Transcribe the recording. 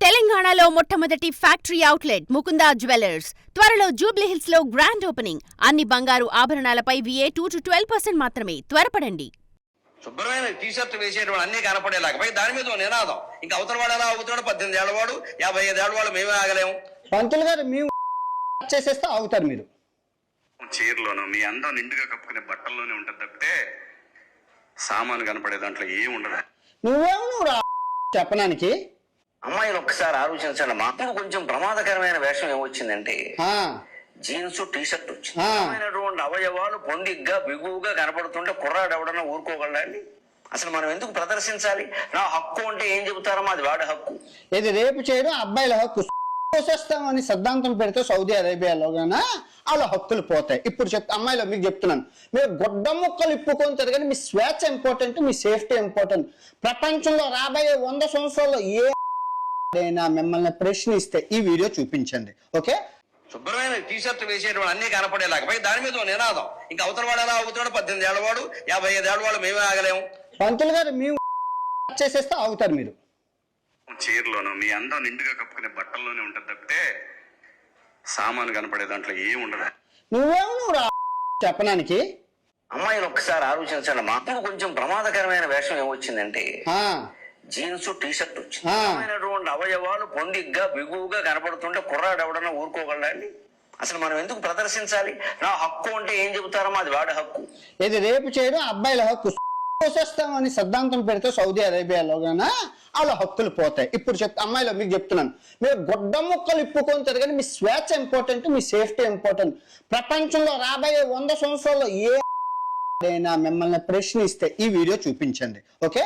తెలంగాణలో మొట్టమొదటి factory outlet Mukunda jewellers త్వరలో జూబ్లీహిల్స్ లో గ్రాండ్ ఓపెనింగ్. అన్ని బంగారు ఆభరణాలపై VA 2-12% మాత్రమే. త్వరపడండి. శుభ్రమైన టీషర్ట్ వేసేటువంటి అన్ని కనపడేలాగా దాని మీద నినాదం. ఇంకా అవతల వాడు ఎలా అవుతాడు? 18 ఏళ్ల వాడు, 55 ఏళ్ల వాడు, మేమే ఆగలేము. పంతులు గారు మేము చేసేస్తే ఆగుతారు మీరు. చీరలోనూ మీ అందం నిండుగా కప్పుకునే బట్టల్లోనే ఉంటుంది తప్పితే సామాను కనపడే దాంట్లో ఏం ఉండదు. నువ్వు చెప్పడానికి అమ్మాయిలు ఒక్కసారి ఆలోచించండి. మాకు కొంచెం ప్రమాదకరమైన వేషం ఏమొచ్చిందంటే జీన్స్ టీషర్ట్ వచ్చింది. అవయవాలు పొందిగ్గా బిగువుగా కనపడుతుంటే కుర్రాడు ఎవడన్నా ఊరుకోగలండి? అసలు మనం ఎందుకు ప్రదర్శించాలి? నా హక్కు అంటే ఏం చెబుతారో అది వాడి హక్కు. ఇది రేపు చేయడం అబ్బాయిల హక్కు. కోసేస్తామని సిద్ధాంతం పెడితే సౌదీ అరేబియాలో గానా వాళ్ళ హక్కులు పోతాయి. ఇప్పుడు అమ్మాయిలో మీకు చెప్తున్నాను, మీరు గొడ్డ ముక్కలు ఇప్పుకొని తిరగని మీ స్వేచ్ఛ ఇంపార్టెంట్, మీ సేఫ్టీ ఇంపార్టెంట్. ప్రపంచంలో రాబోయే 100 సంవత్సరాల్లో ఏదైనా మిమ్మల్ని ప్రశ్నిస్తే ఈ వీడియో చూపించండి. ఓకే, శుభ్రమైన టీషర్ట్ వేసేటువంటి అన్ని కనపడేలాగా దాని మీద నినాదం. ఇంకా అవతల వాడు ఎలా అవుతాడు? 18 ఏళ్ల వాడు, 55 ఏళ్ల వాడు, మేమే ఆగలేము. పంతులు గారు మేము చేసేస్తే ఆగుతారు మీరు. చీరలోనూ మీ అందం నిండుగా కప్పుకునే బట్టల్లోనే ఉంటుంది తప్పితే సామాను కనపడే దాంట్లో ఏం ఉండదు. నువ్వు చెప్పడానికి అమ్మాయిలు ఒక్కసారి ఆలోచించండి. మాకు కొంచెం ప్రమాదకరమైన వేషం ఏమొచ్చిందంటే జీన్స్ టీషర్ట్ వచ్చింది. అవయవాలు పొందిగ్గా బిగువుగా కనపడుతుంటే కుర్రాడు ఎవడన్నా ఊరుకోగలండి? అసలు మనం ఎందుకు ప్రదర్శించాలి? నా హక్కు అంటే ఏం చెబుతారో అది వాడి హక్కు. ఇది రేపు చేయడం అబ్బాయిల హక్కు. కోసేస్తామని సిద్ధాంతం పెడితే సౌదీ అరేబియాలో గానా వాళ్ళ హక్కులు పోతాయి. ఇప్పుడు అమ్మాయిలో మీకు చెప్తున్నాను, మీరు గొడ్డ ముక్కలు ఇప్పుకొని తిరగని మీ స్వేచ్ఛ ఇంపార్టెంట్, మీ సేఫ్టీ ఇంపార్టెంట్. ప్రపంచంలో రాబోయే 100 సంవత్సరాల్లో ఏదైనా మిమ్మల్ని ప్రశ్నిస్తే ఈ వీడియో చూపించండి. ఓకే.